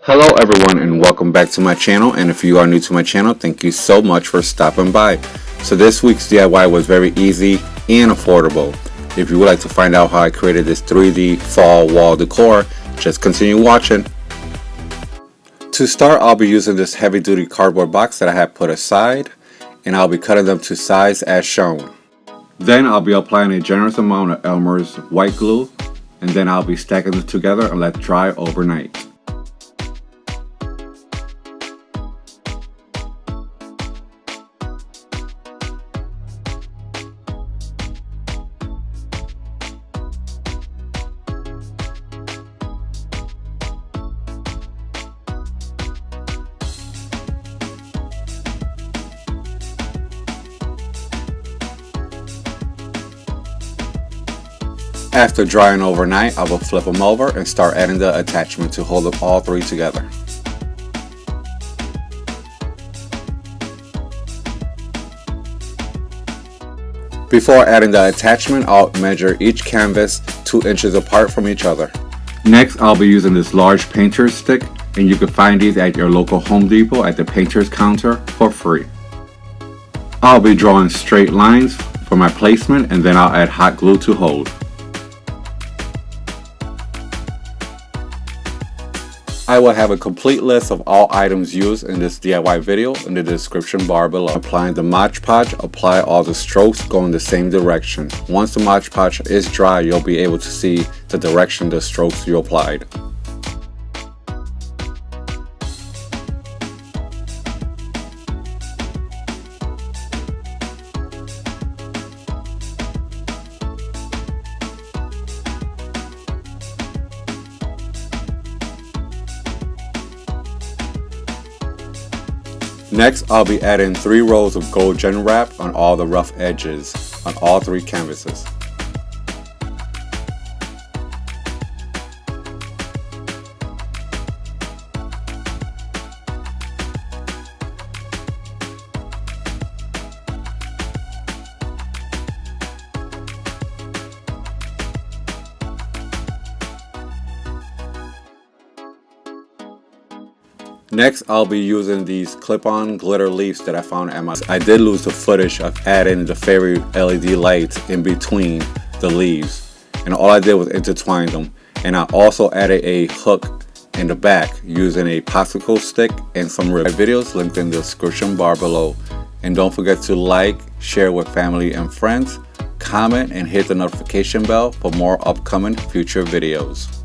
Hello everyone and welcome back to my channel, and if you are new to my channel, thank you so much for stopping by. So this week's DIY was very easy and affordable. If you would like to find out how I created this 3D fall wall decor, just continue watching. To start, I'll be using this heavy duty cardboard box that I have put aside, and I'll be cutting them to size as shown. Then I'll be applying a generous amount of Elmer's white glue, and then I'll be stacking them together and let dry overnight. After drying overnight, I will flip them over and start adding the attachment to hold them all three together. Before adding the attachment, I'll measure each canvas 2 inches apart from each other. Next, I'll be using this large painter's stick, and you can find these at your local Home Depot at the painter's counter for free. I'll be drawing straight lines for my placement, and then I'll add hot glue to hold. I will have a complete list of all items used in this DIY video in the description bar below. Applying the Mod Podge, apply all the strokes going the same direction. Once the Mod Podge is dry, you'll be able to see the direction the strokes you applied. Next, I'll be adding 3 rows of gold gem wrap on all the rough edges on all 3 canvases. Next, I'll be using these clip-on glitter leaves that I found at my... I did lose the footage of adding the fairy LED lights in between the leaves, and all I did was intertwine them. And I also added a hook in the back using a popsicle stick and some ribbon. My videos linked in the description bar below. And don't forget to like, share with family and friends, comment, and hit the notification bell for more upcoming future videos.